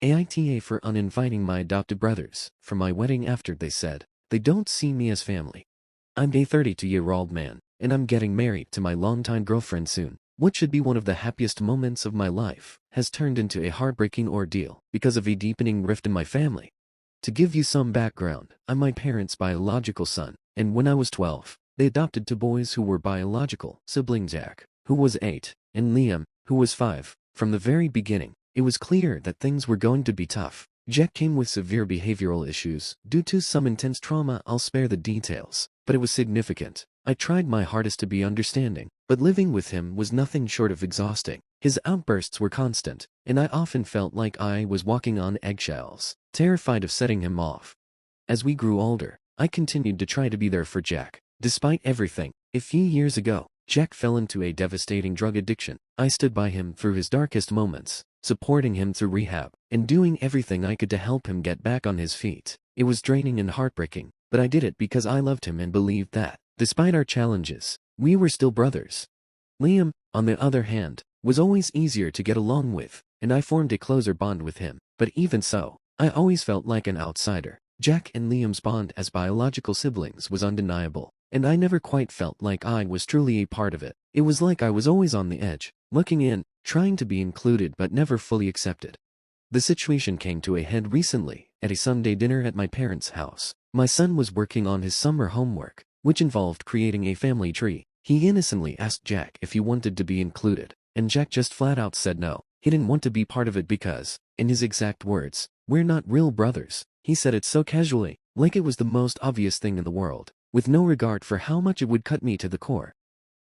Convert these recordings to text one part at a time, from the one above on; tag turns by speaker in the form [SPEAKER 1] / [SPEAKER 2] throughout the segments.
[SPEAKER 1] AITA for uninviting my adopted brothers for my wedding after they said they don't see me as family. I'm a 32-year-old man, and I'm getting married to my longtime girlfriend soon. What should be one of the happiest moments of my life has turned into a heartbreaking ordeal because of a deepening rift in my family. To give you some background, I'm my parents' biological son, and when I was 12, they adopted two boys who were biological siblings, Jack, who was 8, and Liam, who was 5. From the very beginning, it was clear that things were going to be tough. Jack came with severe behavioral issues due to some intense trauma. I'll spare the details, but it was significant. I tried my hardest to be understanding, but living with him was nothing short of exhausting. His outbursts were constant, and I often felt like I was walking on eggshells, terrified of setting him off. As we grew older, I continued to try to be there for Jack. Despite everything, a few years ago, Jack fell into a devastating drug addiction. I stood by him through his darkest moments, supporting him through rehab, and doing everything I could to help him get back on his feet. It was draining and heartbreaking, but I did it because I loved him and believed that, despite our challenges, we were still brothers. Liam, on the other hand, was always easier to get along with, and I formed a closer bond with him. But even so, I always felt like an outsider. Jack and Liam's bond as biological siblings was undeniable, and I never quite felt like I was truly a part of it. It was like I was always on the edge, looking in, trying to be included but never fully accepted. The situation came to a head recently, at a Sunday dinner at my parents' house. My son was working on his summer homework, which involved creating a family tree. He innocently asked Jack if he wanted to be included, and Jack just flat out said no. He didn't want to be part of it because, in his exact words, "We're not real brothers." He said it so casually, like it was the most obvious thing in the world, with no regard for how much it would cut me to the core.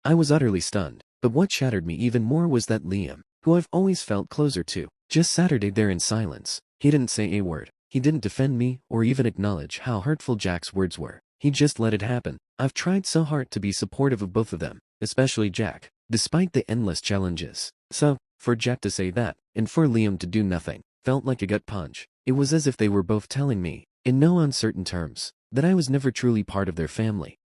[SPEAKER 1] I was utterly stunned, but what shattered me even more was that Liam, who I've always felt closer to, just sat there in silence. He didn't say a word. He didn't defend me or even acknowledge how hurtful Jack's words were. He just let it happen. I've tried so hard to be supportive of both of them, especially Jack, despite the endless challenges. So, for Jack to say that, and for Liam to do nothing, felt like a gut punch. It was as if they were both telling me, in no uncertain terms, that I was never truly part of their family.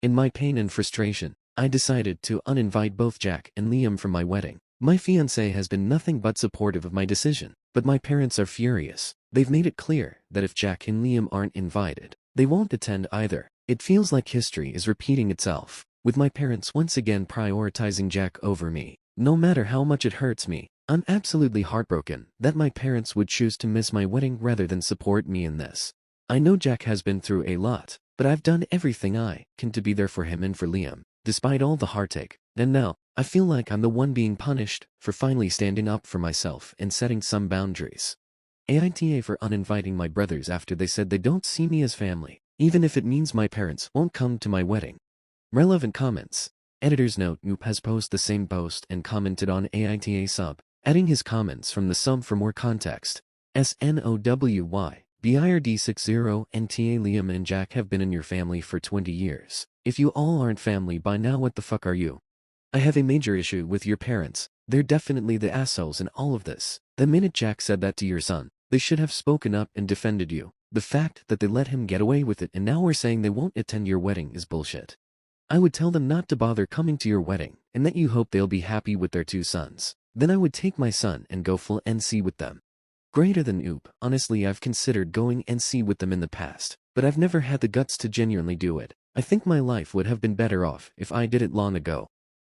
[SPEAKER 1] In my pain and frustration, I decided to uninvite both Jack and Liam from my wedding. My fiancé has been nothing but supportive of my decision, but my parents are furious. They've made it clear that if Jack and Liam aren't invited, they won't attend either. It feels like history is repeating itself, with my parents once again prioritizing Jack over me. No matter how much it hurts me, I'm absolutely heartbroken that my parents would choose to miss my wedding rather than support me in this. I know Jack has been through a lot, but I've done everything I can to be there for him and for Liam, despite all the heartache. And now, I feel like I'm the one being punished for finally standing up for myself and setting some boundaries. AITA for uninviting my brothers after they said they don't see me as family, even if it means my parents won't come to my wedding. Relevant comments. Editor's note: Oop has posted the same post and commented on AITA sub, adding his comments from the sub for more context. SNOWY BIRD60 NTA Liam and Jack have been in your family for 20 years. If you all aren't family by now, what the fuck are you? I have a major issue with your parents. They're definitely the assholes in all of this. The minute Jack said that to your son, they should have spoken up and defended you. The fact that they let him get away with it and now we're saying they won't attend your wedding is bullshit. I would tell them not to bother coming to your wedding and that you hope they'll be happy with their 2 sons. Then I would take my son and go full NC with them. Greater than oop. Honestly, I've considered going NC with them in the past, but I've never had the guts to genuinely do it. I think my life would have been better off if I did it long ago.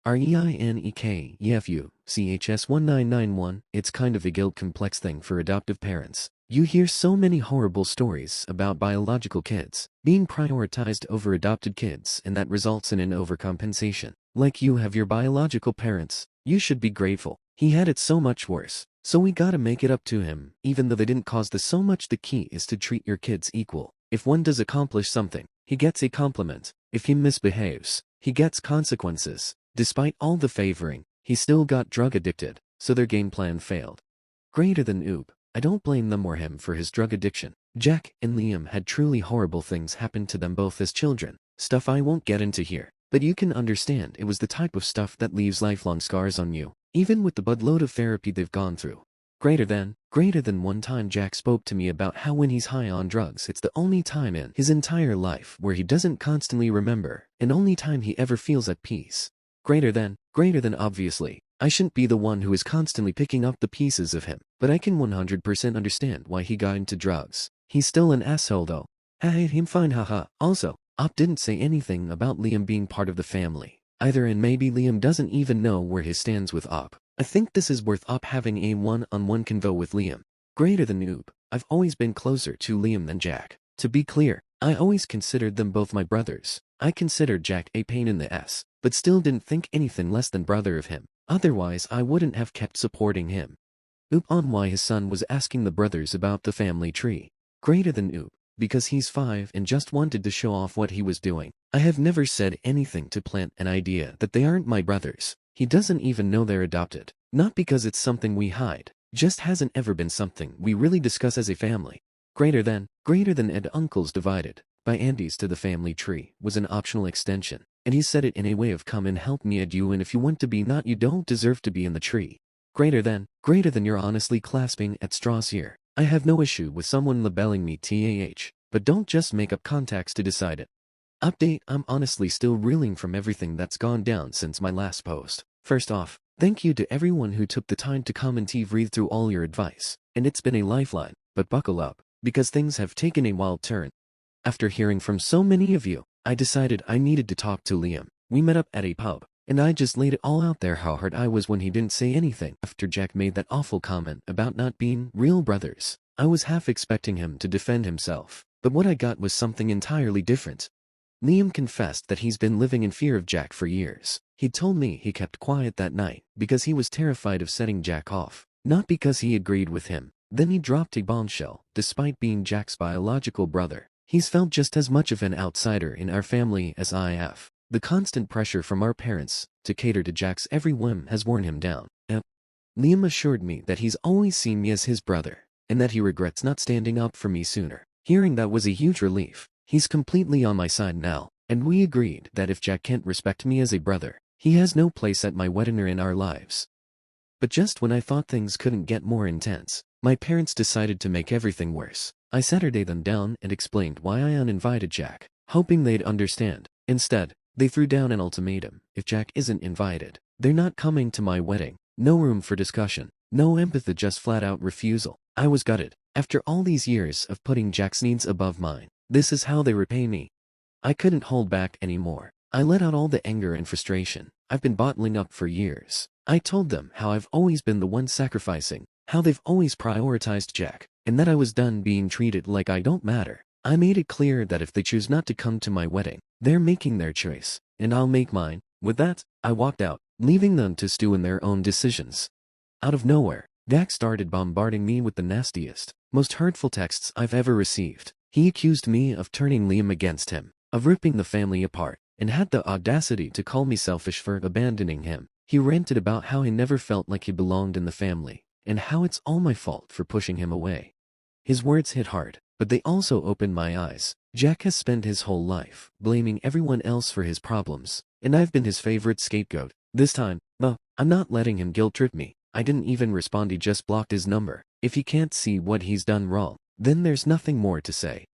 [SPEAKER 1] REINEKEFUCHS1991. It's kind of a guilt complex thing for adoptive parents. You hear so many horrible stories about biological kids being prioritized over adopted kids, and that results in an overcompensation. Like you have your biological parents, you should be grateful. He had it so much worse, so we gotta make it up to him, even though they didn't cause this so much. The key is to treat your kids equal. If one does accomplish something, he gets a compliment. If he misbehaves, he gets consequences. Despite all the favoring, he still got drug addicted, so their game plan failed. Greater than oop. I don't blame them or him for his drug addiction. Jack and Liam had truly horrible things happen to them both as children. Stuff I won't get into here, but you can understand it was the type of stuff that leaves lifelong scars on you, even with the buttload of therapy they've gone through. Greater than one time Jack spoke to me about how when he's high on drugs it's the only time in his entire life where he doesn't constantly remember, and only time he ever feels at peace. Greater than obviously. I shouldn't be the one who is constantly picking up the pieces of him, but I can 100% understand why he got into drugs. He's still an asshole though. I hate him fine haha. Also, Op didn't say anything about Liam being part of the family either, and maybe Liam doesn't even know where he stands with Op. I think this is worth Op having a one-on-one convo with Liam. Greater than noob. I've always been closer to Liam than Jack. To be clear, I always considered them both my brothers. I considered Jack a pain in the ass, but still didn't think anything less than brother of him. Otherwise I wouldn't have kept supporting him. Oop on why his son was asking the brothers about the family tree. Greater than Oop, because he's 5 and just wanted to show off what he was doing. I have never said anything to plant an idea that they aren't my brothers. He doesn't even know they're adopted. Not because it's something we hide, just hasn't ever been something we really discuss as a family. Greater than Ed Uncles Divided by Andy's to the family tree was an optional extension, and he said it in a way of come and help me add you, and if you want to be not, you don't deserve to be in the tree. Greater than you're honestly clasping at straws here. I have no issue with someone labeling me TAH, but don't just make up contacts to decide it. Update: I'm honestly still reeling from everything that's gone down since my last post. First off, thank you to everyone who took the time to comment and read through all your advice, and it's been a lifeline, but buckle up, because things have taken a wild turn. After hearing from so many of you, I decided I needed to talk to Liam. We met up at a pub, and I just laid it all out there how hurt I was when he didn't say anything after Jack made that awful comment about not being real brothers. I was half expecting him to defend himself, but what I got was something entirely different. Liam confessed that he's been living in fear of Jack for years. He told me he kept quiet that night because he was terrified of setting Jack off, not because he agreed with him. Then he dropped a bombshell. Despite being Jack's biological brother, he's felt just as much of an outsider in our family as I have. The constant pressure from our parents to cater to Jack's every whim has worn him down. Liam assured me that he's always seen me as his brother, and that he regrets not standing up for me sooner. Hearing that was a huge relief. He's completely on my side now, and we agreed that if Jack can't respect me as a brother, he has no place at my wedding or in our lives. But just when I thought things couldn't get more intense, my parents decided to make everything worse. I Saturday them down and explained why I uninvited Jack, hoping they'd understand. Instead, they threw down an ultimatum: if Jack isn't invited, they're not coming to my wedding. No room for discussion, no empathy, just flat-out refusal. I was gutted. After all these years of putting Jack's needs above mine, this is how they repay me. I couldn't hold back anymore. I let out all the anger and frustration I've been bottling up for years. I told them how I've always been the one sacrificing, how they've always prioritized Jack, and that I was done being treated like I don't matter. I made it clear that if they choose not to come to my wedding, they're making their choice, and I'll make mine. With that, I walked out, leaving them to stew in their own decisions. Out of nowhere, Jack started bombarding me with the nastiest, most hurtful texts I've ever received. He accused me of turning Liam against him, of ripping the family apart, and had the audacity to call me selfish for abandoning him. He ranted about how he never felt like he belonged in the family, and how it's all my fault for pushing him away. His words hit hard, but they also opened my eyes. Jack has spent his whole life blaming everyone else for his problems, and I've been his favorite scapegoat. This time, I'm not letting him guilt trip me. I didn't even respond, he just blocked his number. If he can't see what he's done wrong, then there's nothing more to say.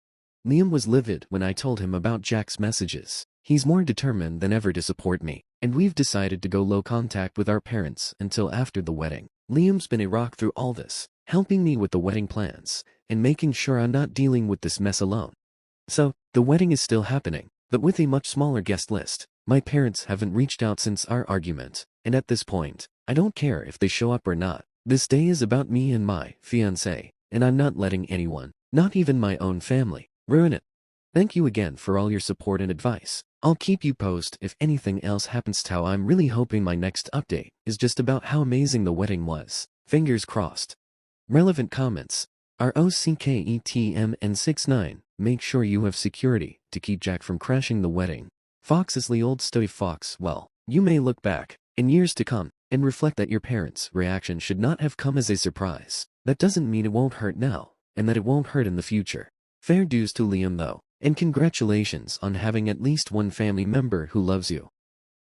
[SPEAKER 1] Liam was livid when I told him about Jack's messages. He's more determined than ever to support me, and we've decided to go low contact with our parents until after the wedding. Liam's been a rock through all this, helping me with the wedding plans, and making sure I'm not dealing with this mess alone. So, the wedding is still happening, but with a much smaller guest list. My parents haven't reached out since our argument, and at this point, I don't care if they show up or not. This day is about me and my fiancé, and I'm not letting anyone, not even my own family, ruin it. Thank you again for all your support and advice. I'll keep you posted if anything else happens. I'm really hoping my next update is just about how amazing the wedding was. Fingers crossed. Relevant comments. ROCKETMN69. Make sure you have security to keep Jack from crashing the wedding. Fox is the old story Fox. Well, you may look back in years to come and reflect that your parents' reaction should not have come as a surprise. That doesn't mean it won't hurt now, and that it won't hurt in the future. Fair dues to Liam though, and congratulations on having at least one family member who loves you.